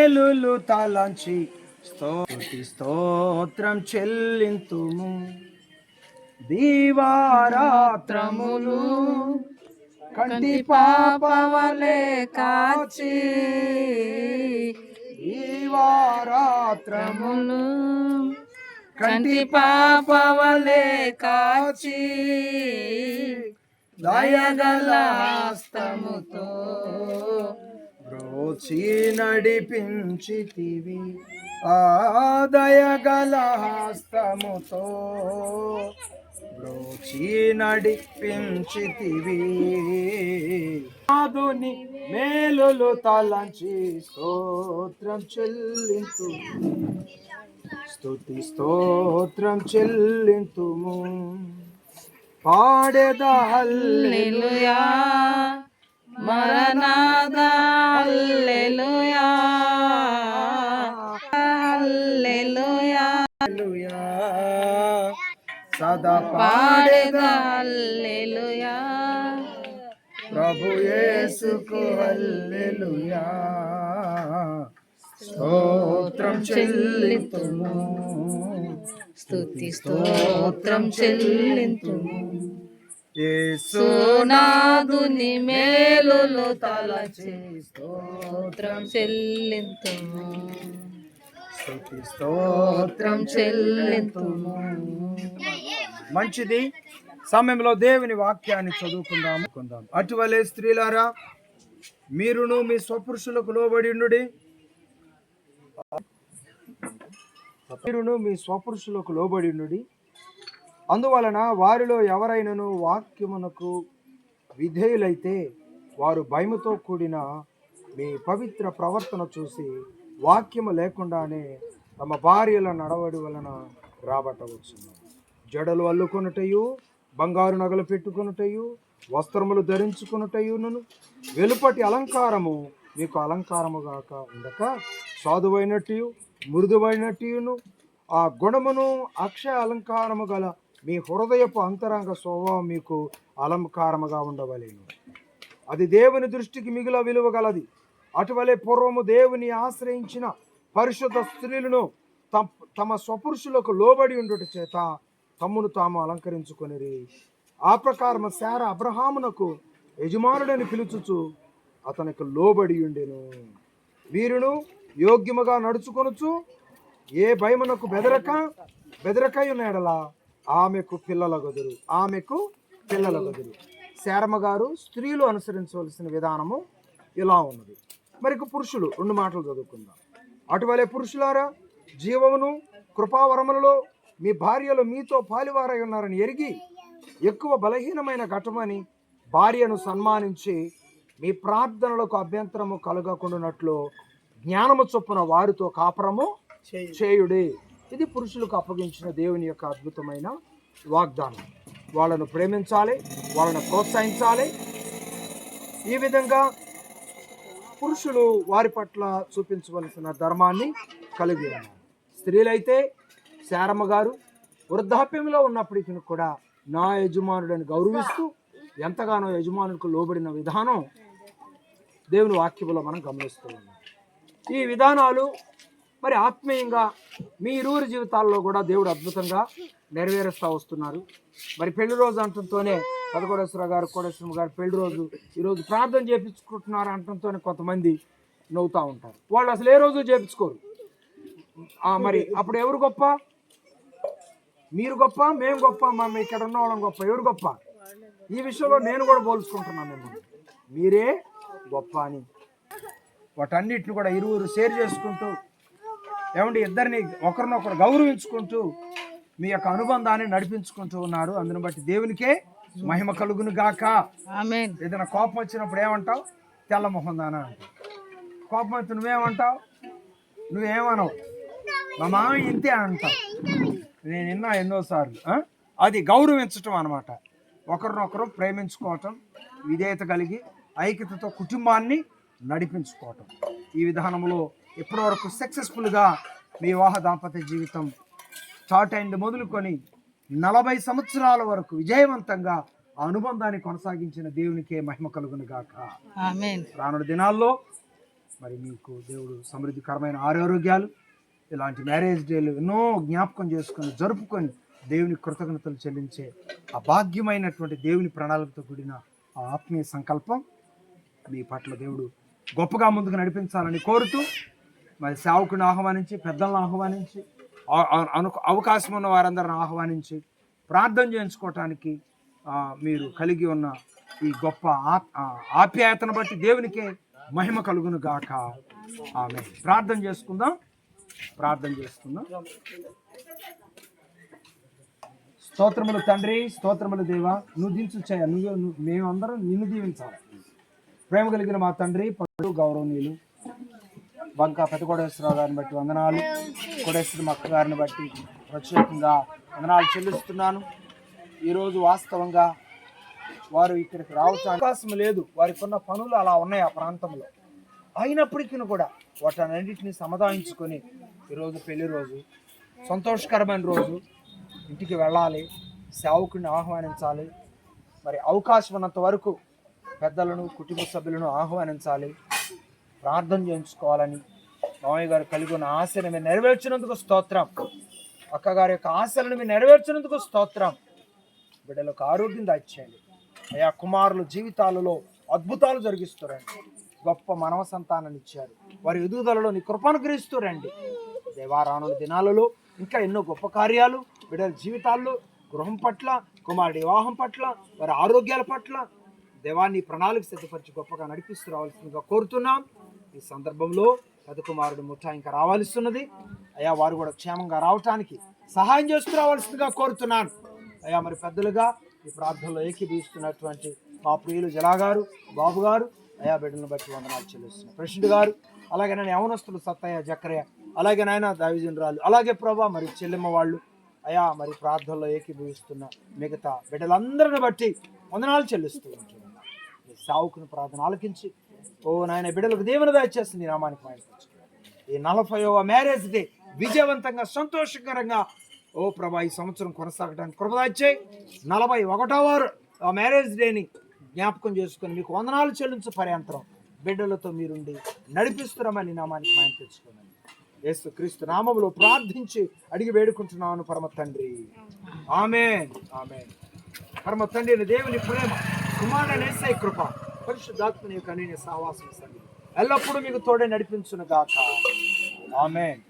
మేలులు తలంచి స్తోత్రం చెల్లింతుము. దీవారాత్రములు కంటి పాపవలే కాచి, దీవారాత్రములు కంటి పాపవలే కాచి, దయగల హస్తముతో బ్రోచి నడిపించితివి. ఆ దయగల హస్తముతో బ్రోచి నడిపించితివి. నాదుని మేలులు తలంచి స్తోత్రం చెల్లింతు, స్తుతి స్తోత్రం చెల్లింతుము. పాడెదా హల్లెలూయా మరణాదా హల్లెలూయా హల్లెలూయా హల్లెలూయా సదా పాడెదా హల్లెలూయా ప్రభు యేసుకు హల్లెలూయా. స్తోత్రం చెల్లింతుము, స్తుతి స్తోత్రం చెల్లింతుము. యేసునాథుని మేలులు తలచి స్తోత్రం చెల్లింతుము, స్తుతి స్తోత్రం చెల్లింతుము. మంచిది, సమయంలో దేవుని వాక్యాన్ని చదువుకుందాము. అటువలే స్త్రీలారా, మీరును మీ స్వపురుషులకు లోబడి ఉండుడి. మీరును మీ స్వపురుషులకు లోబడి ఉండుడి. అందువలన వారిలో ఎవరైనను వాక్యమునకు విధేయులైతే వారు భయముతో కూడిన మీ పవిత్ర ప్రవర్తన చూసి వాక్యము లేకుండానే తమ భార్యల నడవడి వలన రాబట్టవచ్చు. జడలు అల్లుకొనుటయు, బంగారు నగలు పెట్టుకొనుటయు, వస్త్రములు ధరించుకొనుటయును, వెలుపటి అలంకారము మీకు అలంకారముగాక ఉండక సాధువైనట్టు మృదువైనట్టును ఆ గుణమును అక్షయ అలంకారము గల మీ హృదయపు అంతరంగ స్వభావం మీకు అలంకారముగా ఉండవలేను. అది దేవుని దృష్టికి మిగుల విలువ గలది. అటువలే పూర్వము దేవుని ఆశ్రయించిన పరిశుద్ధ స్త్రీలను తమ స్వపురుషులకు లోబడి ఉండుట చేత తమ్మును తాము అలంకరించుకొనిరి. ఆ ప్రకారము శారా అబ్రహామునకు యజమానుడని పిలుచుచు అతనికి లోబడి ఉండెను. వీరును యోగ్యముగా నడుచుకొనుచు ఏ భయమునకు బెదరకై ఉన్నాడలా ఆమెకు పిల్లల గదురు. శారమ్మ గారు స్త్రీలు అనుసరించవలసిన విధానము ఇలా ఉన్నది. మరి పురుషులు 2 మాటలు చదువుకుందాం. అటువలే పురుషులారా, జీవమును కృపావరములలో మీ భార్యలు మీతో పాలివారై ఉన్నారని ఎరిగి ఎక్కువ బలహీనమైన ఘటమని భార్యను సన్మానించి మీ ప్రార్థనలకు అభ్యంతరము కలగకుండానట్లు జ్ఞానము చొప్పున వారితో కాపురము చేయుడి. ఇది పురుషులకు అప్పగించిన దేవుని యొక్క అద్భుతమైన వాగ్దానం. వాళ్ళను ప్రేమించాలి, వాళ్ళను ప్రోత్సహించాలి. ఈ విధంగా పురుషులు వారి పట్ల చూపించవలసిన ధర్మాన్ని కలిగి ఉన్నారు. స్త్రీలైతే శారమ్మ గారు వృద్ధాప్యంలో ఉన్నప్పటికీ కూడా నా యజమానుడిని గౌరవిస్తూ ఎంతగానో యజమానుడికి లోబడిన విధానం దేవుని వాక్యంలో మనం గమనిస్తూ ఉన్నాం. ఈ విధానాలు మరి ఆత్మీయంగా మీ ఇరువురి జీవితాల్లో కూడా దేవుడు అద్భుతంగా నెరవేరుస్తూ వస్తున్నారు. మరి పెళ్లి రోజు అంటంతోనే పదకొడేశ్వర గారు, కోడేశ్వరం గారు పెళ్లి రోజు ఈరోజు ప్రార్థన చేయించుకుంటున్నారు అంటంతోనే కొంతమంది నవ్వుతూ ఉంటారు. వాళ్ళు అసలు ఏ రోజు చేయించుకోరు. మరి అప్పుడు ఎవరు గొప్ప? మీరు గొప్ప, మేము గొప్ప, మేము ఇక్కడ ఉన్న వాళ్ళం గొప్ప? ఎవరు గొప్ప? ఈ విషయంలో నేను కూడా పోల్చుకుంటున్నాను మిమ్మల్ని. మీరే గొప్ప అని. వాటన్నిటిని కూడా ఇరువురు షేర్ చేసుకుంటూ, ఏమండి, ఇద్దరిని ఒకరినొకరు గౌరవించుకుంటూ మీ యొక్క అనుబంధాన్ని నడిపించుకుంటూ ఉన్నారు. అందుని బట్టి దేవునికే మహిమ కలుగును గాక. ఆమేన్. ఏదైనా కోపం వచ్చినప్పుడు ఏమంటావు? తెల్లమొహం దానా అంటావు. కోపం వచ్చి నువ్వేమంటావు? నువ్వేమనవు, మా మామ ఇంతే అంటావు. నేను విన్నా ఎన్నోసార్లు. అది గౌరవించటం అన్నమాట. ఒకరినొకరు ప్రేమించుకోవటం, విధేయత కలిగి ఐక్యతతో కుటుంబాన్ని నడిపించుకోవటం. ఈ విధానంలో ఇప్పటివరకు సక్సెస్ఫుల్గా మీ వివాహ దాంపత్య జీవితం స్టార్ట్ అయింది మొదలుకొని 40 సంవత్సరాల వరకు విజయవంతంగా ఆ అనుబంధాన్ని కొనసాగించిన దేవునికే మహిమ కలుగును గాక. ఆమేన్. రానున్న దినాల్లో మరి మీకు దేవుడు సమృద్ధికరమైన ఆరోగ్యాలు, ఇలాంటి మ్యారేజ్ డేలు ఎన్నో జ్ఞాపకం చేసుకొని జరుపుకొని దేవుని కృతజ్ఞతలు చెల్లించే ఆ భాగ్యమైనటువంటి దేవుని ప్రణాళికతో కూడిన ఆ ఆత్మీయ సంకల్పం మీ పట్ల దేవుడు గొప్పగా ముందుకు నడిపించాలని కోరుతూ, మరి సేవకుని ఆహ్వానించి, పెద్దలను ఆహ్వానించి, అవకాశం ఉన్న వారందరిని ఆహ్వానించి ప్రార్థన చేయించుకోవటానికి మీరు కలిగి ఉన్న ఈ గొప్ప ఆప్యాయతను బట్టి దేవునికే మహిమ కలుగును గాక. ఆమేన్. ప్రార్థన చేసుకుందాం. స్తోత్రములు తండ్రి, స్తోత్రములు దేవా, నువ్వు దించు చేయ, మేమందరం నిన్ను దీవించాలి. ప్రేమ కలిగిన మా తండ్రి, పడు గౌరవనీయులు బంకా పెద్దకోటేశ్వరరావు గారిని బట్టి వందనాలు, కోటేశ్వర అక్క గారిని బట్టి ప్రత్యేకంగా వందనాలు చెల్లిస్తున్నాను. ఈరోజు వాస్తవంగా వారు ఇక్కడికి రావచ్చు అవకాశం లేదు, వారికి ఉన్న పనులు అలా ఉన్నాయి ఆ ప్రాంతంలో. అయినప్పటికీ కూడా వాటన్నింటినీ సమాధానించుకొని ఈరోజు పెళ్లి రోజు, సంతోషకరమైన రోజు, ఇంటికి వెళ్ళాలి, సేవకుడిని ఆహ్వానించాలి. మరి అవకాశం ఉన్నంత వరకు పెద్దలను, కుటుంబ సభ్యులను ఆహ్వానించాలి, ప్రార్థన చేయించుకోవాలని మామయ్య గారు కలిగి ఉన్న ఆశను మీరు నెరవేర్చినందుకు స్తోత్రం. అక్కగారి యొక్క ఆశలను మీరు నెరవేర్చినందుకు స్తోత్రం. బిడ్డలకు ఆరోగ్యం దాచేయండి అయా. కుమారుల జీవితాలలో అద్భుతాలు జరిగిస్తారండి. గొప్ప మానవ సంతానాన్ని ఇచ్చారు, వారి ఎదుగుదలలో నీ కృపను గ్రహిస్తూరండి. దేవారానుల దినాలలో ఇంకా ఎన్నో గొప్ప కార్యాలు బిడ్డల జీవితాల్లో, గృహం పట్ల, కుమారుడి వివాహం పట్ల, వారి ఆరోగ్యాల పట్ల దేవాన్ని ప్రణాళిక సిద్ధపరిచి గొప్పగా నడిపిస్తూ రావాల్సిందిగా కోరుతున్నాం. ఈ సందర్భంలో పెద్ద కుమారుడు ముఠా ఇంకా రావాల్సిన్నది అయ్యా. వారు కూడా క్షేమంగా రావటానికి సహాయం చేస్తూ రావాల్సిందిగా కోరుతున్నాను అయ్యా. మరి పెద్దలుగా ఈ ప్రార్థనలో ఏకీభవిస్తున్నటువంటి మా ప్రియులు జలాగారు, బాబు గారు అయా, బిడ్డలను బట్టి వందనాలు చెల్లిస్తున్నాను. ప్రెసిడెంట్ గారు, అలాగే నేను యవనస్తులు సత్తయ్య, జక్కరయ్య, అలాగే నాయన దైవజనురాలు, అలాగే ప్రభా మరి చెల్లెమ్మ వాళ్ళు అయా, మరి ప్రార్థనలో ఏకీభవిస్తున్న మిగతా బిడ్డలందరిని బట్టి వందనాలు చెల్లిస్తూ ఉంటున్నాను. మీ సావుకుని ప్రార్థన ఆలకించి ఓ నాయన బిడ్డలకు దేవుని దయచేస్తుంది నీ నామానికి మాట్లాడుతున్నాను. ఈ 40వ మ్యారేజ్ డే విజయవంతంగా, సంతోషకరంగా ఓ ప్రభా ఈ సంవత్సరం కొనసాగడానికి కృప దయచేయి. 41వ మ్యారేజ్ డేని జ్ఞాపకం చేసుకొని మీకు వందనాలు చెల్లించు పర్యంతరం బిడ్డలతో మీరుండి నడిపిస్తున్నామని నామానికి మాయం తెచ్చుకోమని యేసు క్రీస్తు నామములో ప్రార్థించి అడిగి వేడుకుంటున్నాను పరమ తండ్రి. ఆమేన్, ఆమేన్. పరమ తండ్రి దేవుని ప్రేమ, కుమారుడైన యేసయ్య కృప, పరిశుద్ధాత్మని యొక్క అన్యోన్య సహవాసం ఎల్లప్పుడూ మీకు తోడే నడిపించును గాక. ఆమేన్.